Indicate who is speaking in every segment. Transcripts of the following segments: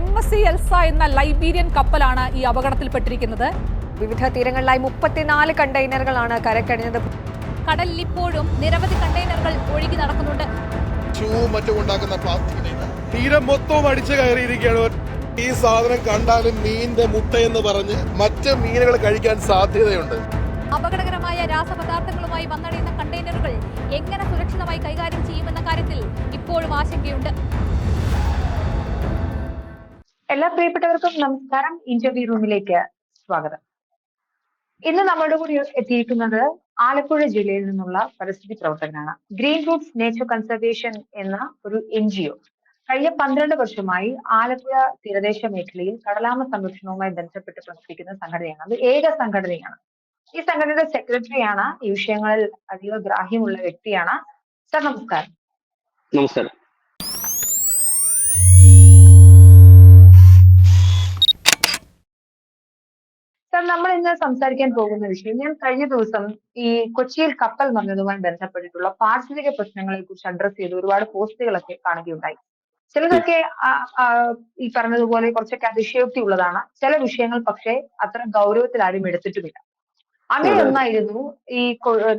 Speaker 1: MSC Elsa എന്ന Liberian കപ്പലാണ് ഈ അപകടത്തിൽപ്പെട്ടിരിക്കുന്നത്.
Speaker 2: വിവിധ തീരങ്ങളിലായി 34 കണ്ടെയ്നറുകളാണ് കരക്കടിഞ്ഞത്.
Speaker 1: കടലിൽ ഇപ്പോഴും നിരവധി കണ്ടെയ്നറുകൾ ഒഴുകി നടക്കുന്നുണ്ട്.
Speaker 3: മറ്റുണ്ടാക്കുന്ന പ്ലാസ്റ്റിക് തീരം മൊത്തവും അടിച്ചു കയറിയിരിക്കുകയാണ്. ഈ സാധനം കണ്ടാലും മീനിന്റെ മുട്ടയെന്ന് പറഞ്ഞ് മറ്റ് മീനുകൾ കഴിക്കാൻ സാധ്യതയുണ്ട്.
Speaker 1: അപകടകരമായ രാസപദാർത്ഥങ്ങളുമായി വന്നടയുന്ന കണ്ടെയ്നറുകൾ എങ്ങനെ സുരക്ഷിതമായി കൈകാര്യം ചെയ്യുമെന്ന കാര്യത്തിൽ ഇപ്പോഴും ആശങ്കയുണ്ട്.
Speaker 4: എല്ലാ പ്രിയപ്പെട്ടവർക്കും നമസ്കാരം. ഇന്റർവ്യൂ റൂമിലേക്ക് സ്വാഗതം. ഇന്ന് നമ്മുടെ കൂടി എത്തിയിരിക്കുന്നത് ആലപ്പുഴ ജില്ലയിൽ നിന്നുള്ള പരിസ്ഥിതി പ്രവർത്തകനാണ്. ഗ്രീൻ റൂട്ട്സ് നേച്ചർ കൺസർവേഷൻ എന്ന ഒരു NGO കഴിഞ്ഞ 12 വർഷമായി ആലപ്പുഴ തീരദേശ മേഖലയിൽ കടലാമ സംരക്ഷണവുമായി ബന്ധപ്പെട്ട് പ്രവർത്തിക്കുന്ന സംഘടനയാണ്. അത് ഏക സംഘടനയാണ്. ഈ സംഘടനയുടെ സെക്രട്ടറിയാണ്. ഈ വിഷയങ്ങളിൽ അതീവ ഗ്രാഹ്യമുള്ള വ്യക്തിയാണ്. സർ, നമസ്കാരം.
Speaker 5: നമസ്കാരം.
Speaker 4: സർ, നമ്മൾ ഇന്ന് സംസാരിക്കാൻ പോകുന്ന വിഷയം, ഞാൻ കഴിഞ്ഞ ദിവസം ഈ കൊച്ചിയിൽ കപ്പൽ വന്നതുമായി ബന്ധപ്പെട്ടിട്ടുള്ള പാരിസ്ഥിതിക പ്രശ്നങ്ങളെ കുറിച്ച് അഡ്രസ് ചെയ്ത് ഒരുപാട് പോസ്റ്റുകളൊക്കെ കാണുകയുണ്ടായി. ചിലതൊക്കെ ഈ പറഞ്ഞതുപോലെ കുറച്ചൊക്കെ അതിശയോക്തി ഉള്ളതാണ്. ചില വിഷയങ്ങൾ പക്ഷേ അത്ര ഗൗരവത്തിൽ ആരും എടുത്തിട്ടുമില്ല. അങ്ങനെ ഒന്നായിരുന്നു ഈ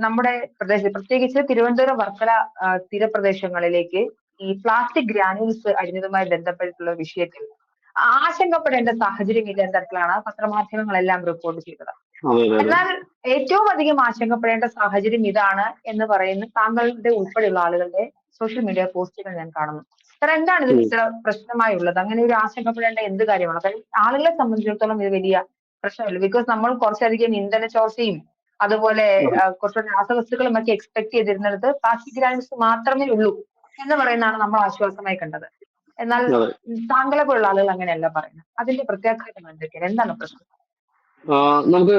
Speaker 4: നമ്മുടെ പ്രത്യേകിച്ച് തിരുവനന്തപുരം വർക്കല തീരപ്രദേശങ്ങളിലേക്ക് ഈ പ്ലാസ്റ്റിക് ഗ്രാനുൾസ് അടിഞ്ഞതുമായി ബന്ധപ്പെട്ടിട്ടുള്ള വിഷയത്തിൽ ആശങ്കപ്പെടേണ്ട സാഹചര്യമില്ല എന്ന തരത്തിലാണ് പത്രമാധ്യമങ്ങളെല്ലാം റിപ്പോർട്ട് ചെയ്തത്. എന്നാൽ ഏറ്റവും അധികം ആശങ്കപ്പെടേണ്ട സാഹചര്യം ഇതാണ് എന്ന് പറയുന്ന താങ്കളുടെ ഉൾപ്പെടെയുള്ള ആളുകളുടെ സോഷ്യൽ മീഡിയ പോസ്റ്റുകൾ ഞാൻ കാണുന്നു. സാർ, എന്താണ് ഇതിൽ ഇത്ര പ്രശ്നമായുള്ളത്? അങ്ങനെ ഒരു ആശങ്കപ്പെടേണ്ട എന്ത് കാര്യമാണ്? കാര്യം ആളുകളെ സംബന്ധിച്ചിടത്തോളം ഇത് വലിയ പ്രശ്നമില്ല. ബിക്കോസ് നമ്മൾ കുറച്ചധികം ഇന്ധന ചോർച്ചയും അതുപോലെ കുറച്ച് രാസവസ്തുക്കളും ഒക്കെ എക്സ്പെക്ട് ചെയ്തിരുന്നത് പ്ലാസ്റ്റിക് ഗ്രാനുൾസ് മാത്രമേ ഉള്ളൂ എന്ന് പറയുന്നതാണ് നമ്മൾ ആശ്വാസമായി കണ്ടത്. എന്നാൽ താങ്കളെ പോലുള്ള ആളുകൾ അങ്ങനെയല്ല പറയുന്നത്. അതിന്റെ പ്രത്യാഘാതം എന്തൊക്കെയാണ്? എന്താണ് പ്രശ്നം?
Speaker 5: നമുക്ക്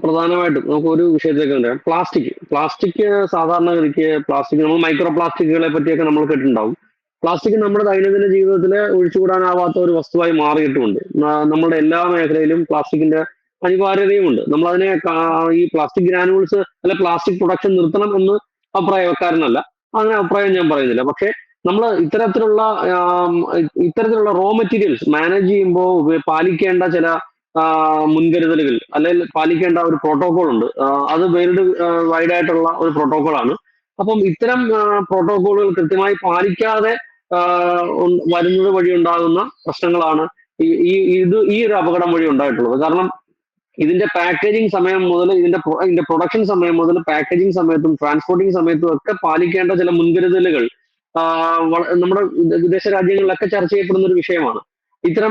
Speaker 5: പ്രധാനമായിട്ടും നമുക്ക് ഒരു വിഷയത്തിലേക്ക് ഉണ്ട്. പ്ലാസ്റ്റിക് സാധാരണഗതിക്ക് നമ്മൾ മൈക്രോ പ്ലാസ്റ്റിക്കുകളെ പറ്റിയൊക്കെ നമ്മൾ കേട്ടിട്ടുണ്ടാവും. പ്ലാസ്റ്റിക് നമ്മുടെ ദൈനംദിന ജീവിതത്തിൽ ഒഴിച്ചുകൂടാനാവാത്ത ഒരു വസ്തുവായി മാറിയിട്ടുമുണ്ട്. നമ്മുടെ എല്ലാ മേഖലയിലും പ്ലാസ്റ്റിക്കിന്റെ അനിവാര്യതയുമുണ്ട്. നമ്മളതിനെ ഈ പ്ലാസ്റ്റിക് ഗ്രാനുൾസ് അല്ലെ പ്ലാസ്റ്റിക് പ്രൊഡക്ഷൻ നിർത്തണം എന്ന് അഭിപ്രായക്കാരനല്ല, അങ്ങനെ അഭിപ്രായം ഞാൻ പറയുന്നില്ല. പക്ഷേ നമ്മൾ ഇത്തരത്തിലുള്ള റോ മെറ്റീരിയൽസ് മാനേജ് ചെയ്യുമ്പോൾ പാലിക്കേണ്ട ചില മുൻകരുതലുകൾ അല്ലെങ്കിൽ പാലിക്കേണ്ട ഒരു പ്രോട്ടോകോൾ ഉണ്ട്. അത് വേൾഡ് വൈഡ് ആയിട്ടുള്ള ഒരു പ്രോട്ടോകോളാണ്. അപ്പം ഇത്തരം പ്രോട്ടോകോളുകൾ കൃത്യമായി പാലിക്കാതെ വരുന്നത് വഴി ഉണ്ടാകുന്ന പ്രശ്നങ്ങളാണ് ഈ ഒരു അപകടം വഴി ഉണ്ടായിട്ടുള്ളത്. കാരണം ഇതിന്റെ പാക്കേജിങ് സമയം മുതൽ ഇതിന്റെ പ്രൊഡക്ഷൻ സമയം മുതൽ പാക്കേജിങ് സമയത്തും ട്രാൻസ്പോർട്ടിങ് സമയത്തും ഒക്കെ പാലിക്കേണ്ട ചില മുൻകരുതലുകൾ നമ്മുടെ വിദേശ രാജ്യങ്ങളിലൊക്കെ ചർച്ച ചെയ്യപ്പെടുന്ന ഒരു വിഷയമാണ്. ഇത്തരം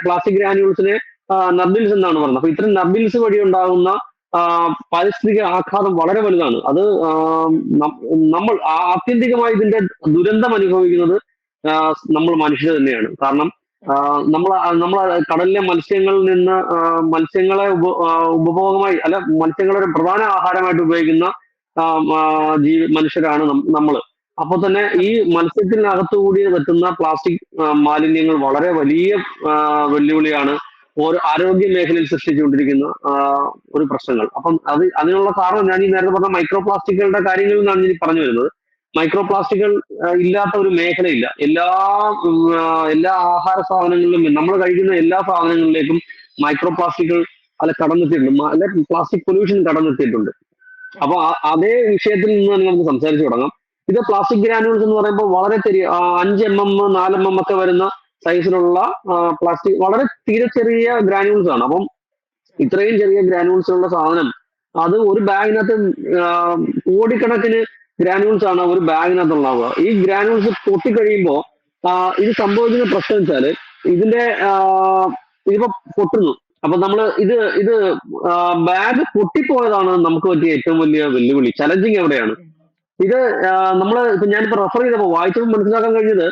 Speaker 5: പ്ലാസ്റ്റിക് ഗ്രാനുൾസിനെ നർബിൽസ് എന്നാണ് പറയുന്നത്. അപ്പൊ ഇത്തരം നർബിൽസ് വഴി ഉണ്ടാകുന്ന പാരിസ്ഥിതിക ആഘാതം വളരെ വലുതാണ്. അത് നമ്മൾ ആത്യന്തികമായി ഇതിന്റെ ദുരന്തം അനുഭവിക്കുന്നത് നമ്മൾ മനുഷ്യർ തന്നെയാണ്. കാരണം നമ്മൾ കടലിലെ മത്സ്യങ്ങളിൽ നിന്ന് മത്സ്യങ്ങളെ ഉപഭോഗമായി അല്ല മത്സ്യങ്ങളെ ഒരു പ്രധാന ആഹാരമായിട്ട് ഉപയോഗിക്കുന്ന മനുഷ്യരാണ് നമ്മൾ. അപ്പൊ തന്നെ ഈ മത്സ്യത്തിനകത്തുകൂടി എത്തുന്ന പ്ലാസ്റ്റിക് മാലിന്യങ്ങൾ വളരെ വലിയ വെല്ലുവിളിയാണ് ഓരോ ആരോഗ്യ മേഖലയിൽ സൃഷ്ടിച്ചുകൊണ്ടിരിക്കുന്ന ഒരു പ്രശ്നങ്ങൾ. അപ്പം അതിനുള്ള കാരണം ഞാൻ ഈ നേരത്തെ പറഞ്ഞ മൈക്രോ പ്ലാസ്റ്റിക്കുകളുടെ കാര്യങ്ങളിൽ നിന്നാണ് ഞാൻ പറഞ്ഞു വരുന്നത്. മൈക്രോ പ്ലാസ്റ്റിക്കുകൾ ഇല്ലാത്ത ഒരു മേഖലയില്ല. എല്ലാ ആഹാര സാധനങ്ങളിലും നമ്മൾ കഴിക്കുന്ന എല്ലാ സാധനങ്ങളിലേക്കും മൈക്രോ പ്ലാസ്റ്റിക്കുകൾ കടന്നെത്തിയിട്ടുണ്ട്, അല്ലെ പ്ലാസ്റ്റിക് പൊല്യൂഷൻ കടന്നെത്തിയിട്ടുണ്ട്. അപ്പൊ അതേ വിഷയത്തിൽ നിന്ന് തന്നെ നമുക്ക് സംസാരിച്ചു തുടങ്ങാം. ഇത് പ്ലാസ്റ്റിക് ഗ്രാനുൾസ് എന്ന് പറയുമ്പോൾ വളരെ 5 mm 4 mm ഒക്കെ വരുന്ന സൈസിലുള്ള പ്ലാസ്റ്റിക് വളരെ തീരെ ചെറിയ ഗ്രാനുൾസ് ആണ്. അപ്പം ഇത്രയും ചെറിയ ഗ്രാനുൾസ് ഉള്ള സാധനം അത് ഒരു ബാഗിനകത്ത് കോടിക്കണക്കിന് ഗ്രാനുൾസ് ആണ് ഒരു ബാഗിനകത്ത് ഉണ്ടാവുക. ഈ ഗ്രാനുൾസ് പൊട്ടിക്കഴിയുമ്പോൾ ഇത് സംഭവിക്കുന്ന പ്രശ്നം വെച്ചാല് ഇതിപ്പോ പൊട്ടുന്നു. അപ്പൊ നമ്മൾ ഇത് ബാഗ് പൊട്ടിപ്പോയതാണ് നമുക്ക് പറ്റിയ ഏറ്റവും വലിയ വെല്ലുവിളി. ചലഞ്ചിങ് എവിടെയാണ്? ഇത് ഞാനിപ്പോ റെഫർ ചെയ്തപ്പോൾ വായിച്ചപ്പോൾ മനസ്സിലാക്കാൻ കഴിഞ്ഞത്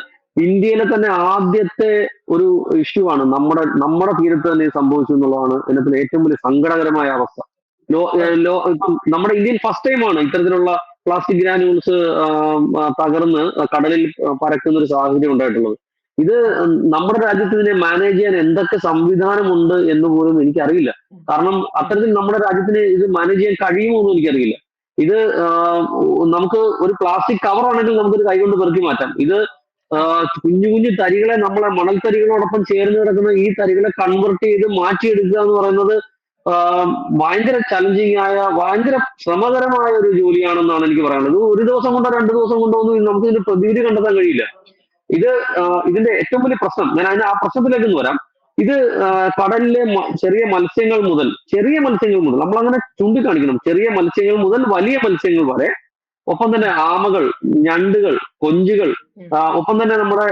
Speaker 5: ഇന്ത്യയിലെ തന്നെ ആദ്യത്തെ ഒരു ഇഷ്യൂ ആണ്. നമ്മുടെ തീരത്ത് തന്നെ സംഭവിച്ചു എന്നുള്ളതാണ് ഇതിനകത്ത് ഏറ്റവും വലിയ സങ്കടകരമായ അവസ്ഥ. നമ്മുടെ ഇന്ത്യയിൽ ഫസ്റ്റ് ടൈമാണ് ഇത്തരത്തിലുള്ള പ്ലാസ്റ്റിക് ഗ്രാനുൾസ് തകർന്ന് കടലിൽ പരക്കുന്ന ഒരു സാഹചര്യം ഉണ്ടായിട്ടുള്ളത്. ഇത് നമ്മുടെ രാജ്യത്ത് ഇതിനെ മാനേജ് ചെയ്യാൻ എന്തൊക്കെ സംവിധാനമുണ്ട് എന്ന് പോലും എനിക്കറിയില്ല. കാരണം അത്തരത്തിൽ നമ്മുടെ രാജ്യത്തിന് ഇത് മാനേജ് ചെയ്യാൻ കഴിയുമോ എന്നും എനിക്കറിയില്ല. ഇത് നമുക്ക് ഒരു പ്ലാസ്റ്റിക് കവർ ആണെങ്കിൽ നമുക്കൊരു കൈകൊണ്ട് പെറുക്കി മാറ്റാം. ഇത് കുഞ്ഞു കുഞ്ഞു തരികളെ നമ്മളെ മണൽത്തരികളോടൊപ്പം ചേർന്ന് കിടക്കുന്ന ഈ തരികളെ കൺവെർട്ട് ചെയ്ത് മാറ്റിയെടുക്കുക എന്ന് പറയുന്നത് ഭയങ്കര ചലഞ്ചിങ് ആയ ഭയങ്കര ശ്രമകരമായ ഒരു ജോലിയാണെന്നാണ് എനിക്ക് പറയാനുള്ളത്. ഒരു ദിവസം കൊണ്ടോ 2 ദിവസം കൊണ്ടോ ഒന്നും നമുക്ക് ഇതിന്റെ പ്രതിവിധി കണ്ടെത്താൻ കഴിയില്ല. ഇതിന്റെ ഏറ്റവും വലിയ പ്രശ്നം, ഞാൻ അതിന് ആ പ്രശ്നത്തിലേക്ക് വരാം. ഇത് കടലിലെ ചെറിയ മത്സ്യങ്ങൾ മുതൽ നമ്മളങ്ങനെ ചൂണ്ടിക്കാണിക്കണം. ചെറിയ മത്സ്യങ്ങൾ മുതൽ വലിയ മത്സ്യങ്ങൾ വരെ, ഒപ്പം തന്നെ ആമകൾ, ഞണ്ടുകൾ, കൊഞ്ചുകൾ, ഒപ്പം തന്നെ നമ്മുടെ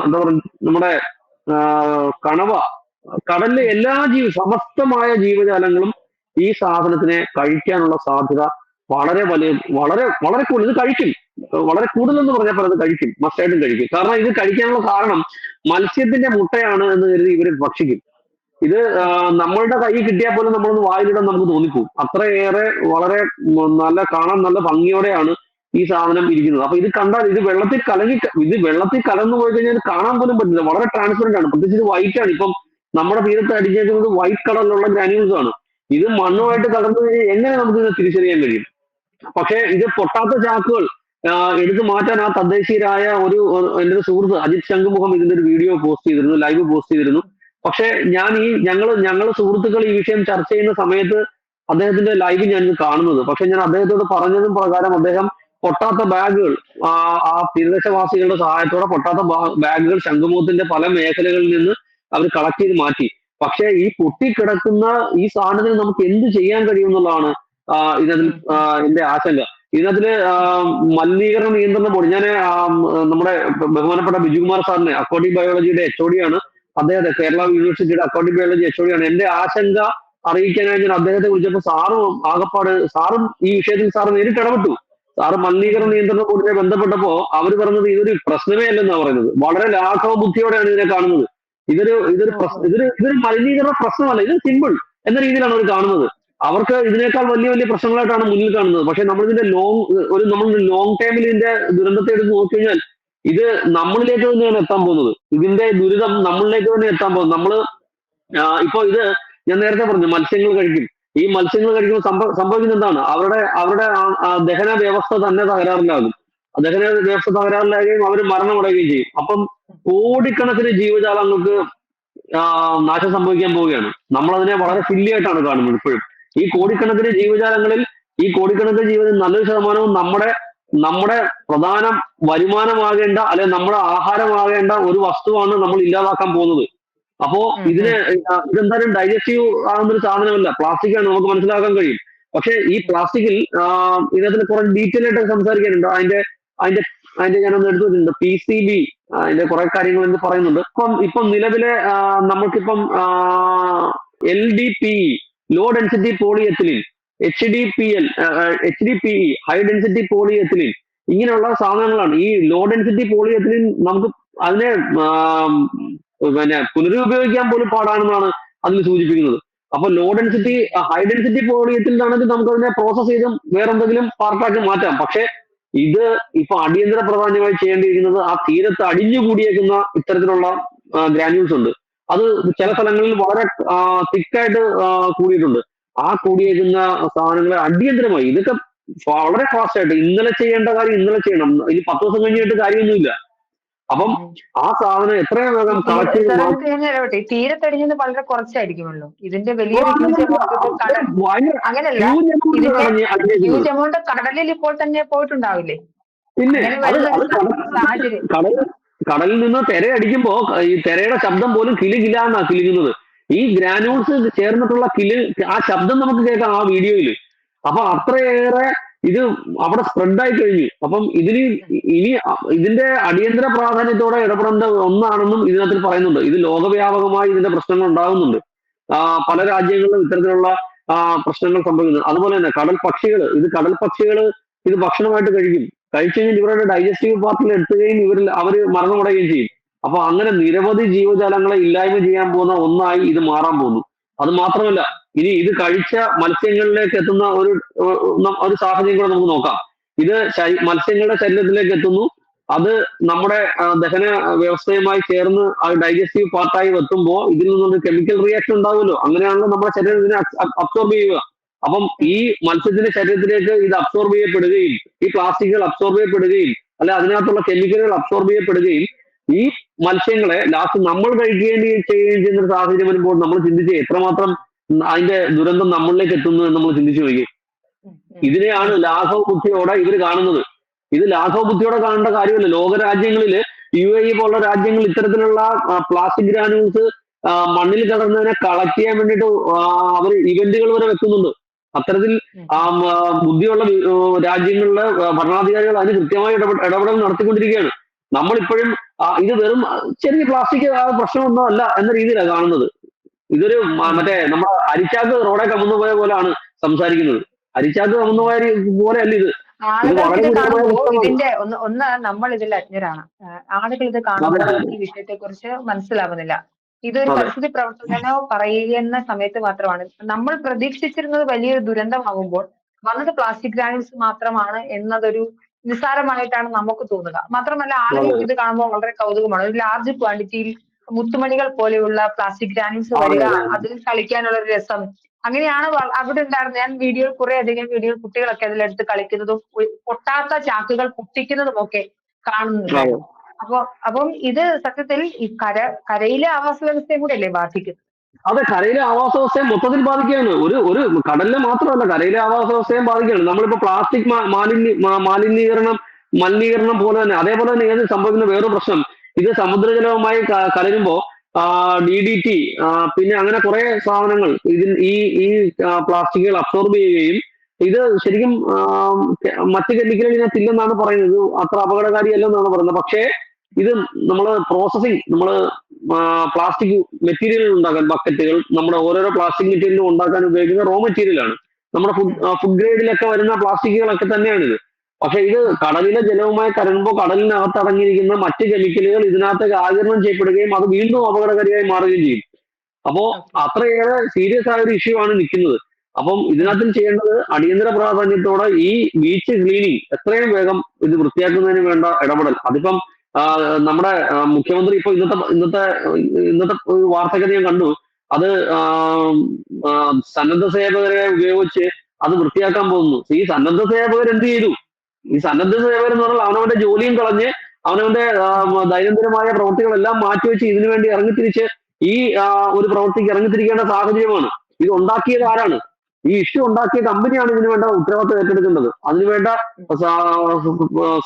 Speaker 5: എന്താ പറയുക, നമ്മുടെ കണവ, കടലിലെ എല്ലാ സമസ്തമായ ജീവജാലങ്ങളും ഈ സാധനത്തിനെ കഴിക്കാനുള്ള സാധ്യത വളരെ വളരെ കൂടുതൽ. ഇത് കഴിക്കും, വളരെ കൂടുതൽ എന്ന് പറഞ്ഞാൽ പലത് കഴിക്കും, മസ്റ്റായിട്ടും കഴിക്കും. കാരണം ഇത് കഴിക്കാനുള്ള കാരണം മത്സ്യത്തിന്റെ മുട്ടയാണ് എന്ന് കരുതി ഇവർ ഭക്ഷിക്കും. ഇത് നമ്മളുടെ കൈ കിട്ടിയാൽ പോലും നമ്മളൊന്ന് വായിലിടാൻ നമുക്ക് തോന്നിപ്പോകും. അത്രയേറെ വളരെ കാണാൻ നല്ല ഭംഗിയോടെയാണ് ഈ സാധനം ഇരിക്കുന്നത്. അപ്പൊ ഇത് കണ്ടാൽ ഇത് വെള്ളത്തിൽ കലർന്നു പോയി കഴിഞ്ഞാൽ കാണാൻ പോലും പറ്റില്ല. വളരെ ട്രാൻസ്പെറന്റ് ആണ്. പ്രത്യേകിച്ച് ഇത് വൈറ്റ് ആണ്. ഇപ്പം നമ്മുടെ തീരത്ത് അടിച്ചേക്കുന്നത് വൈറ്റ് കളറിലുള്ള ഗ്രാനുൾസ് ആണ്. ഇത് മണ്ണുമായിട്ട് കലർന്നു കഴിഞ്ഞാൽ എങ്ങനെ നമുക്ക് ഇത് തിരിച്ചറിയാൻ കഴിയും? പക്ഷെ ഇത് പൊട്ടാത്ത ചാക്കുകൾ എടുത്തു മാറ്റാൻ ആ തദ്ദേശീയരായ എൻ്റെ ഒരു സുഹൃത്ത് അജിത് ശംഖുമുഖം ഇതിന്റെ ഒരു വീഡിയോ പോസ്റ്റ് ചെയ്തിരുന്നു, ലൈവ് പോസ്റ്റ് ചെയ്തിരുന്നു. പക്ഷെ ഞങ്ങള് സുഹൃത്തുക്കൾ ഈ വിഷയം ചർച്ച ചെയ്യുന്ന സമയത്ത് അദ്ദേഹത്തിന്റെ ലൈവ് ഞാൻ കാണുന്നത്. പക്ഷെ ഞാൻ അദ്ദേഹത്തോട് പറഞ്ഞതും പ്രകാരം അദ്ദേഹം പൊട്ടാത്ത ബാഗുകൾ, ആ തീരദേശവാസികളുടെ സഹായത്തോടെ പൊട്ടാത്ത ബാഗുകൾ ശംഖുമുഖത്തിന്റെ പല മേഖലകളിൽ നിന്ന് അവർ കളക്ട് ചെയ്ത് മാറ്റി. പക്ഷെ ഈ പൊട്ടിക്കിടക്കുന്ന ഈ സാധനത്തിന് നമുക്ക് എന്ത് ചെയ്യാൻ കഴിയും എന്നുള്ളതാണ് ഇതിനകത്തിൽ എന്റെ ആശങ്ക. ഇതിനകത്തില് മലിനീകരണ നിയന്ത്രണ ബോർഡ്, ഞാൻ നമ്മുടെ ബഹുമാനപ്പെട്ട ബിജുകുമാർ സാറിനെ, അക്വാട്ടിക് ബയോളജിയുടെ HOD ആണ് അദ്ദേഹത്തെ, കേരള യൂണിവേഴ്സിറ്റിയുടെ അക്വാട്ടിക് ബയോളജി HOD ആണ്. എന്റെ ആശങ്ക അറിയിക്കാനായി ഞാൻ അദ്ദേഹത്തെ വിളിച്ചപ്പോൾ സാറും ഈ വിഷയത്തിൽ സാറ് നേരിട്ട് ഇടപെട്ടു. സാറ് മലിനീകരണ നിയന്ത്രണ ബോർഡിനെ ബന്ധപ്പെട്ടപ്പോ അവർ പറഞ്ഞത് ഇതൊരു പ്രശ്നമേ അല്ലെന്നാണ് പറയുന്നത്. വളരെ ലാഘവ ബുദ്ധിയോടെയാണ് ഇതിനെ കാണുന്നത്. ഇതൊരു മലിനീകരണ പ്രശ്നമല്ല, ഇത് സിമ്പിൾ എന്ന രീതിയിലാണ് അവർ കാണുന്നത്. അവർക്ക് ഇതിനേക്കാൾ വലിയ വലിയ പ്രശ്നങ്ങളായിട്ടാണ് മുന്നിൽ കാണുന്നത്. പക്ഷെ നമ്മളിതിന്റെ നമ്മൾ ലോങ് ടൈമിൽ ഇതിന്റെ ദുരന്തത്തെ എടുത്ത് നോക്കിക്കഴിഞ്ഞാൽ ഇത് നമ്മളിലേക്ക് തന്നെയാണ് എത്താൻ പോകുന്നത്. ഇതിന്റെ ദുരിതം നമ്മളിലേക്ക് തന്നെ എത്താൻ പോകുന്നത്. നമ്മള് ഇപ്പൊ ഇത് ഞാൻ നേരത്തെ പറഞ്ഞു, മത്സ്യങ്ങൾ കഴിക്കും. ഈ മത്സ്യങ്ങൾ കഴിക്കുമ്പോൾ സംഭവിക്കുന്നത് എന്താണ്? അവരുടെ ദഹന വ്യവസ്ഥ തന്നെ തകരാറിലാകും. ദഹന വ്യവസ്ഥ തകരാറിലാകുകയും അവർ മരണമടയുകയും ചെയ്യും. അപ്പം കോടിക്കണക്കിന് ജീവജാലങ്ങൾക്ക് നാശം സംഭവിക്കാൻ പോവുകയാണ്. നമ്മളതിനെ വളരെ സില്ലിയായിട്ടാണ് കാണുന്നത് ഇപ്പോഴും. ഈ കോടിക്കണക്കിന് ജീവജാലങ്ങളിൽ നല്ലൊരു ശതമാനവും നമ്മുടെ പ്രധാന വരുമാനമാകേണ്ട, അല്ലെങ്കിൽ നമ്മുടെ ആഹാരമാകേണ്ട ഒരു വസ്തുവാണ് നമ്മൾ ഇല്ലാതാക്കാൻ പോകുന്നത്. അപ്പോ ഇതെന്തായാലും ഡൈജസ്റ്റീവ് ആകുന്ന ഒരു സാധനമല്ല, പ്ലാസ്റ്റിക് ആണ്, നമുക്ക് മനസ്സിലാക്കാൻ കഴിയും. പക്ഷെ ഈ പ്ലാസ്റ്റിക്കിൽ ഇതിനകത്തിന് കുറെ ഡീറ്റെയിൽ ആയിട്ട് സംസാരിക്കാനുണ്ട്. അതിന്റെ ഞാനൊന്ന് എടുത്തു വെച്ചിട്ടുണ്ട്. PCB, അതിന്റെ കുറെ കാര്യങ്ങൾ എന്ന് പറയുന്നുണ്ട്. ഇപ്പം നിലവിലെ നമുക്കിപ്പം LDPE, low density polyethylene, HDPE, high density polyethylene, ഇങ്ങനെയുള്ള സാധനങ്ങളാണ്. ഈ ലോ ഡെൻസിറ്റി പോളിയെത്തിലിൻ നമുക്ക് അതിനെ പുനരുപയോഗിക്കാൻ പോലും പാടാണെന്നാണ് അതിൽ സൂചിപ്പിക്കുന്നത്. അപ്പൊ ഹൈ ഡെൻസിറ്റി പോളിയെത്തിലാണെങ്കിൽ നമുക്ക് അതിനെ പ്രോസസ് ചെയ്തും വേറെന്തെങ്കിലും പാർട്ടാക്കി മാറ്റാം. പക്ഷെ ഇത് ഇപ്പൊ അടിയന്തര പ്രാധാന്യമായി ചെയ്യേണ്ടിയിരിക്കുന്നത് ആ തീരത്ത് അടിഞ്ഞുകൂടിയേക്കുന്ന ഇത്തരത്തിലുള്ള ഗ്രാനുൾസ് ഉണ്ട്. അത് ചില സ്ഥലങ്ങളിൽ വളരെ തിക്കായിട്ട് കൂടിയിട്ടുണ്ട്. ആ കൂടിയേക്കുന്ന സാധനങ്ങളെ അടിയന്തരമായി, ഇതൊക്കെ വളരെ ഫാസ്റ്റ് ആയിട്ട് ഇന്നലെ ചെയ്യേണ്ട കാര്യം ഇന്നലെ ചെയ്യണം. ഇനി 10 ദിവസം കഴിഞ്ഞിട്ട് കാര്യമൊന്നുമില്ല. അപ്പം ആ സാധനം എത്രയും വേഗം കളക്ട് ചെയ്ത്
Speaker 4: തീരത്തടിഞ്ഞത് വളരെ കുറച്ചായിരിക്കുമല്ലോ. ഇതിന്റെ വലിയ അങ്ങനല്ല, ഹ്യൂജ് എമൗണ്ട് കടലിൽ ഇപ്പോൾ തന്നെ പോയിട്ടുണ്ടാവില്ലേ?
Speaker 5: പിന്നെ കടലിൽ നിന്ന് തിര അടിക്കുമ്പോ ഈ തിരയുടെ ശബ്ദം പോലും കിലുകിലാന്നാ കിലുങ്ങുന്നത്. ഈ ഗ്രാനുൾസ് ചേർന്നിട്ടുള്ള ആ ശബ്ദം നമുക്ക് കേൾക്കാം ആ വീഡിയോയിൽ. അപ്പൊ അത്രയേറെ ഇത് അവിടെ സ്പ്രെഡായി കഴിഞ്ഞു. അപ്പം ഇനി ഇതിന്റെ അടിയന്തര പ്രാധാന്യത്തോടെ ഇടപെടേണ്ട ഒന്നാണെന്നും ഇതിനകത്ത് പറയുന്നുണ്ട്. ഇത് ലോകവ്യാപകമായി ഇതിന്റെ പ്രശ്നങ്ങൾ ഉണ്ടാകുന്നുണ്ട്. പല രാജ്യങ്ങളിലും ഇത്തരത്തിലുള്ള പ്രശ്നങ്ങൾ സംഭവിക്കുന്നുണ്ട്. അതുപോലെ തന്നെ കടൽ പക്ഷികൾ ഇത് ഭക്ഷണമായിട്ട് കഴിച്ചു കഴിഞ്ഞാൽ ഇവരുടെ ഡൈജസ്റ്റീവ് പാർട്ടിൽ എടുത്തുകയും അവർ മരണമടയുകയും ചെയ്യും. അപ്പൊ അങ്ങനെ നിരവധി ജീവജാലങ്ങളെ ഇല്ലായ്മ ചെയ്യാൻ പോകുന്ന ഒന്നായി ഇത് മാറാൻ പോകുന്നു. അത് മാത്രമല്ല, ഇനി ഇത് കഴിച്ച മത്സ്യങ്ങളിലേക്ക് എത്തുന്ന ഒരു സാഹചര്യം കൂടെ നമുക്ക് നോക്കാം. ഇത് മത്സ്യങ്ങളുടെ ശരീരത്തിലേക്ക് എത്തുന്നു. അത് നമ്മുടെ ദഹന വ്യവസ്ഥയുമായി ചേർന്ന് അത് ഡൈജസ്റ്റീവ് പാർട്ടായി എത്തുമ്പോൾ ഇതിൽ നിന്നൊരു കെമിക്കൽ റിയാക്ഷൻ ഉണ്ടാവുമല്ലോ. അങ്ങനെയാണല്ലോ നമ്മുടെ ശരീരം ഇതിനെ അബ്സോർബ് ചെയ്യുക. അപ്പം ഈ മത്സ്യത്തിന്റെ ശരീരത്തിലേക്ക് ഇത് അബ്സോർബ് ചെയ്യപ്പെടുകയും ഈ പ്ലാസ്റ്റിക്കുകൾ അബ്സോർബ് ചെയ്യപ്പെടുകയും അല്ലെ അതിനകത്തുള്ള കെമിക്കലുകൾ അബ്സോർബ് ചെയ്യപ്പെടുകയും ഈ മത്സ്യങ്ങളെ ലാസ്റ്റ് നമ്മൾ കഴിക്കേണ്ടി ചെയ്യുന്ന ഒരു സാഹചര്യം വരുമ്പോൾ നമ്മൾ ചിന്തിച്ച് എത്രമാത്രം അതിന്റെ ദുരന്തം നമ്മളിലേക്ക് എത്തുന്നു എന്ന് നമ്മൾ ചിന്തിച്ചു നോക്കി. ഇതിനെയാണ് ലാഘവ ബുദ്ധിയോടെ ഇവർ കാണുന്നത്. ഇത് ലാഘവ ബുദ്ധിയോടെ കാണേണ്ട കാര്യമല്ല. ലോകരാജ്യങ്ങളില് UAE പോലുള്ള രാജ്യങ്ങൾ ഇത്തരത്തിലുള്ള പ്ലാസ്റ്റിക് ഗ്രാനുൾസ് മണ്ണിൽ കിടന്നതിനെ കളക്ട് ചെയ്യാൻ വേണ്ടിയിട്ട് അവർ ഇവന്റുകൾ വരെ വെക്കുന്നുണ്ട്. അത്തരത്തിൽ ബുദ്ധിയുള്ള രാജ്യങ്ങളിലെ ഭരണാധികാരികൾ അതിന് കൃത്യമായി ഇടപെടൽ നടത്തിക്കൊണ്ടിരിക്കുകയാണ്. നമ്മളിപ്പോഴും ഇത് വെറും ചെറിയ പ്ലാസ്റ്റിക് പ്രശ്നമൊന്നും അല്ല എന്ന രീതിയിലാണ് കാണുന്നത്. ഇതൊരു മറ്റേ നമ്മുടെ അരിച്ചാക്ക് റോഡെ കമന്നു പോയ പോലെയാണ് സംസാരിക്കുന്നത്. അരിച്ചാക്ക് കമന്നു പോയ പോലെ അല്ല ഇത്.
Speaker 4: ആളുകൾ ഇത് കാണുമ്പോൾ ഇതിന്റെ ഒന്ന് നമ്മൾ ഇതിൽ അജ്ഞരാണ്. ആളുകൾ ഇത് കാണുമ്പോൾ ഈ വിഷയത്തെ കുറിച്ച് മനസ്സിലാകുന്നില്ല. ഇതൊരു പരിസ്ഥിതി പ്രവർത്തകനോ പറയുന്ന സമയത്ത് മാത്രമാണ്. നമ്മൾ പ്രതീക്ഷിച്ചിരുന്നത് വലിയൊരു ദുരന്തമാകുമ്പോൾ വന്നത് പ്ലാസ്റ്റിക് ഗ്രാനുൾസ് മാത്രമാണ് എന്നതൊരു നിസ്സാരമായിട്ടാണ് നമുക്ക് തോന്നുക. മാത്രമല്ല ആളുകൾക്ക് ഇത് കാണുമ്പോൾ വളരെ കൗതുകമാണ്. ഒരു ലാർജ് ക്വാണ്ടിറ്റിയിൽ മുത്തുമണികൾ പോലെയുള്ള പ്ലാസ്റ്റിക് ഗ്രാനുൾസ് വരിക, അതിൽ കളിക്കാനുള്ള ഒരു രസം, അങ്ങനെയാണ് അവിടെ ഉണ്ടായിരുന്നത്. ഞാൻ കുറെ അധികം വീഡിയോയിൽ കുട്ടികളൊക്കെ അതിലെടുത്ത് കളിക്കുന്നതും പൊട്ടാത്ത ചാക്കുകൾ പൊട്ടിക്കുന്നതും ഒക്കെ കാണുന്നുണ്ടായിരുന്നു. അപ്പം ഇത് സത്യത്തിൽ ഈ കരയിലെ ആവാസ വ്യവസ്ഥയും കൂടെ അല്ലേ ബാധിക്കുന്നത്?
Speaker 5: അതെ, കരയിലെ ആവാസ വ്യവസ്ഥയെ മൊത്തത്തിൽ ബാധിക്കുകയാണ്. ഒരു കടലിനെ മാത്രമല്ല, കരയിലെ ആവാസ വ്യവസ്ഥയും ബാധിക്കുകയാണ്. നമ്മളിപ്പോ പ്ലാസ്റ്റിക് മലിനീകരണം പോലെ തന്നെ അതേപോലെ തന്നെ ഏത് സംഭവിക്കുന്ന വേറൊരു പ്രശ്നം, ഇത് സമുദ്രജലവുമായി കലരുമ്പോ DDT പിന്നെ അങ്ങനെ കുറെ സാധനങ്ങൾ ഈ പ്ലാസ്റ്റിക്കുകൾ അബ്സോർബ് ചെയ്യുകയും ഇത് ശരിക്കും മറ്റ് കെമിക്കലുകൾ ഇതിനകത്തില്ലെന്നാണ് പറയുന്നത്. അത്ര അപകടകാരിയല്ലെന്നാണ് പറയുന്നത്. പക്ഷേ ഇത് നമ്മൾ പ്രോസസ്സിങ്, നമ്മൾ പ്ലാസ്റ്റിക് മെറ്റീരിയൽ ഉണ്ടാക്കാൻ ബക്കറ്റുകൾ, നമ്മുടെ ഓരോരോ പ്ലാസ്റ്റിക് മെറ്റീരിയലും ഉണ്ടാക്കാൻ ഉപയോഗിക്കുന്ന റോ മെറ്റീരിയലാണ്. നമ്മുടെ ഫുഡ് ഗ്രേഡിലൊക്കെ വരുന്ന പ്ലാസ്റ്റിക്കുകളൊക്കെ തന്നെയാണിത്. പക്ഷെ ഇത് കടലിലെ ജലവുമായി കലരുമ്പോൾ കടലിനകത്ത് അടങ്ങിയിരിക്കുന്ന മറ്റ് കെമിക്കലുകൾ ഇതിനകത്തേക്ക് ആഗിരണം ചെയ്യപ്പെടുകയും അത് വീണ്ടും അപകടകാരിയായി മാറുകയും ചെയ്യും. അപ്പോ അത്രയേറെ സീരിയസ് ആയ ഒരു ഇഷ്യൂ ആണ് നിൽക്കുന്നത്. അപ്പം ഇതിനകത്ത് ചെയ്യേണ്ടത് അടിയന്തര പ്രാധാന്യത്തോടെ ഈ ബീച്ച് ക്ലീനിങ് എത്രയും വേഗം ഇത് വൃത്തിയാക്കുന്നതിന് വേണ്ട ഇടപെടൽ. അതിപ്പം നമ്മുടെ മുഖ്യമന്ത്രി ഇപ്പൊ ഇന്നത്തെ വാർത്തകൾ ഞാൻ കണ്ടു. അത് സന്നദ്ധ സേവകരെ ഉപയോഗിച്ച് അത് വൃത്തിയാക്കാൻ പോകുന്നു. ഈ സന്നദ്ധ സേവകർ എന്ത് ചെയ്തു? ഈ സന്നദ്ധ സേവകർ എന്ന് പറഞ്ഞാൽ അവനവന്റെ ജോലിയും കളഞ്ഞ് അവനവന്റെ ദൈനംദിനമായ പ്രവൃത്തികളെല്ലാം മാറ്റിവെച്ച് ഇതിനു വേണ്ടി ഇറങ്ങിത്തിരിച്ച് ഈ ഒരു പ്രവൃത്തിക്ക് ഇറങ്ങിത്തിരിക്കേണ്ട സാഹചര്യമാണ്. ഇത് ഉണ്ടാക്കിയത് ആരാണ്? ഈ ഇഷ്യൂ ഉണ്ടാക്കിയ കമ്പനിയാണ് ഇതിനു വേണ്ട ഉത്തരവാദിത്തം ഏറ്റെടുക്കേണ്ടത്. അതിനുവേണ്ട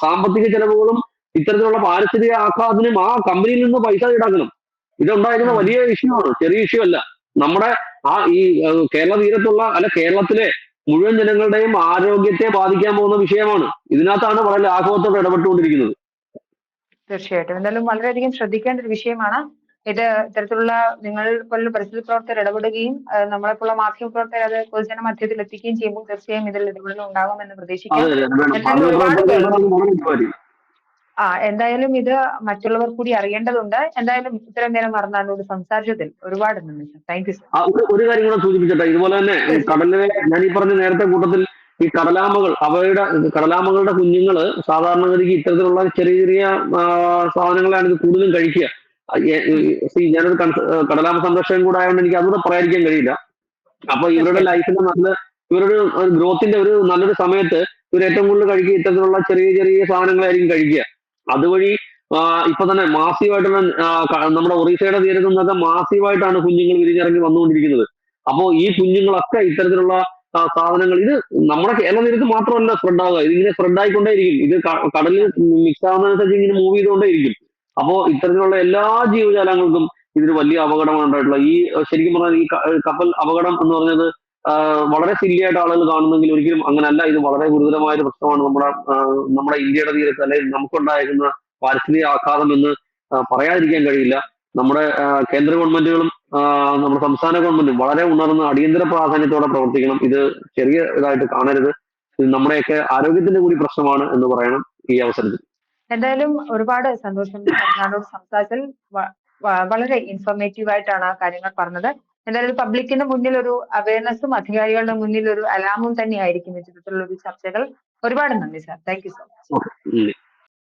Speaker 5: സാമ്പത്തിക ചെലവുകളും ഇത്തരത്തിലുള്ള പാരിസ്ഥിതിക ആഘാതത്തിനും ആ കമ്പനിയിൽ നിന്ന് പൈസ ഈടാക്കണം. ഇതുണ്ടായിരുന്ന വലിയ ഇഷ്യൂ ആണ്, ചെറിയ ഇഷ്യൂ അല്ല. നമ്മുടെ ഈ കേരള തീരത്തുള്ള കേരളത്തിലെ മുഴുവൻ ജനങ്ങളുടെയും ആരോഗ്യത്തെ ബാധിക്കാൻ പോകുന്ന വിഷയമാണ്. ഇതിനകത്താണ് വളരെ ലാഘവത്തോടെ ഇടപെട്ടുകൊണ്ടിരിക്കുന്നത്.
Speaker 4: തീർച്ചയായിട്ടും എന്തായാലും വളരെയധികം ശ്രദ്ധിക്കേണ്ട ഒരു വിഷയമാണ് ഇത്. ഇത്തരത്തിലുള്ള നിങ്ങൾ പോലുള്ള പരിസ്ഥിതി പ്രവർത്തകർ ഇടപെടുകയും നമ്മളെപ്പോലുള്ള മാധ്യമ പ്രവർത്തകർ അത് പൊതുജന മധ്യത്തിൽ എത്തിക്കുകയും ചെയ്യുമ്പോൾ തീർച്ചയായും ഇതിൽ ഇടപെടൽ ഉണ്ടാകുമെന്ന് പ്രതീക്ഷിക്കാം. എന്തായാലും ഇത് മറ്റുള്ളവർ കൂടി അറിയേണ്ടതുണ്ട്. എന്തായാലും ഇത്തരം നേരം മറന്നാലോട് സംസാരിച്ചതിൽ ഒരുപാട് നന്ദി സർ. Thank you sir.
Speaker 5: ഒരു കാര്യം കൂടെ സൂചിപ്പിച്ചോട്ടെ, ഇതുപോലെ തന്നെ കടലിലെ ഞാൻ ഈ പറഞ്ഞ നേരത്തെ കൂട്ടത്തിൽ ഈ കടലാമകളുടെ കുഞ്ഞുങ്ങള് സാധാരണഗതിക്ക് ഇത്തരത്തിലുള്ള ചെറിയ ചെറിയ സാധനങ്ങളാണ് ഇത് കൂടുതലും കഴിക്കുക. ഞാനൊരു കടലാമ സംരക്ഷകൻ കൂടെ ആയതുകൊണ്ട് എനിക്ക് അതുകൂടെ പറയാതിരിക്കാൻ കഴിയില്ല. അപ്പൊ ഇവരുടെ ലൈഫിന്റെ ഇവരുടെ ഗ്രോത്തിന്റെ ഒരു നല്ലൊരു സമയത്ത് ഇവർ ഏറ്റവും കൂടുതൽ കഴിക്കുക ഇത്തരത്തിലുള്ള ചെറിയ ചെറിയ സാധനങ്ങളായിരിക്കും കഴിക്കുക. അതുവഴി ഇപ്പൊ തന്നെ മാസീവായിട്ടുള്ള നമ്മുടെ ഒറീസയുടെ തീരത്തു നിന്നൊക്കെ മാസീവായിട്ടാണ് കുഞ്ഞുങ്ങൾ വിരിഞ്ഞിറങ്ങി വന്നുകൊണ്ടിരിക്കുന്നത്. അപ്പോ ഈ കുഞ്ഞുങ്ങളൊക്കെ ഇത്തരത്തിലുള്ള സാധനങ്ങൾ ഇത് നമ്മുടെ കേരള തീരത്ത് മാത്രമല്ല സ്പ്രെഡ് ആവുക, ഇതിങ്ങനെ സ്പ്രെഡ് ആയിക്കൊണ്ടേയിരിക്കും. ഇത് കടലിൽ മിക്സ് ആവുന്നതനുസരിച്ച് ഇങ്ങനെ മൂവ് ചെയ്തുകൊണ്ടേയിരിക്കും. അപ്പോ ഇത്തരത്തിലുള്ള എല്ലാ ജീവജാലങ്ങൾക്കും ഇതിന് വലിയ അപകടമാണ് ഉണ്ടായിട്ടുള്ളത്. ഈ ശരിക്കും പറഞ്ഞാൽ ഈ കപ്പൽ അപകടം എന്ന് പറഞ്ഞത് വളരെ സില്ലിയായിട്ട് ആളുകൾ കാണുന്നെങ്കിൽ ഒരിക്കലും അങ്ങനല്ല. ഇത് വളരെ ഗുരുതരമായ ഒരു പ്രശ്നമാണ് നമ്മുടെ ഇന്ത്യയുടെ തീരത്ത് അല്ലെങ്കിൽ നമുക്കുണ്ടായിരിക്കുന്ന പാരിസ്ഥിതിക ആഘാതം എന്ന് പറയാതിരിക്കാൻ കഴിയില്ല. നമ്മുടെ കേന്ദ്ര ഗവൺമെന്റുകളും നമ്മുടെ സംസ്ഥാന ഗവൺമെന്റും വളരെ ഉണർന്ന് അടിയന്തര പ്രാധാന്യത്തോടെ പ്രവർത്തിക്കണം. ഇത് ചെറിയ ഇതായിട്ട് കാണരുത്. ഇത് നമ്മുടെയൊക്കെ ആരോഗ്യത്തിന്റെ കൂടി പ്രശ്നമാണ് എന്ന് പറയണം ഈ അവസരത്തിൽ.
Speaker 4: എന്തായാലും ഒരുപാട് സന്തോഷം സംസാരിച്ചാൽ. വളരെ ഇൻഫോർമേറ്റീവ് ആയിട്ടാണ് ആ കാര്യങ്ങൾ പറഞ്ഞത്. എന്തായാലും പബ്ലിക്കിന്റെ മുന്നിൽ ഒരു അവയർനെസ്സും അധികാരികളുടെ മുന്നിൽ ഒരു അലാമും തന്നെയായിരിക്കും ഇത്തരത്തിലുള്ള ഒരു ചർച്ചകൾ. ഒരുപാട് നന്ദി sir. Thank you so much.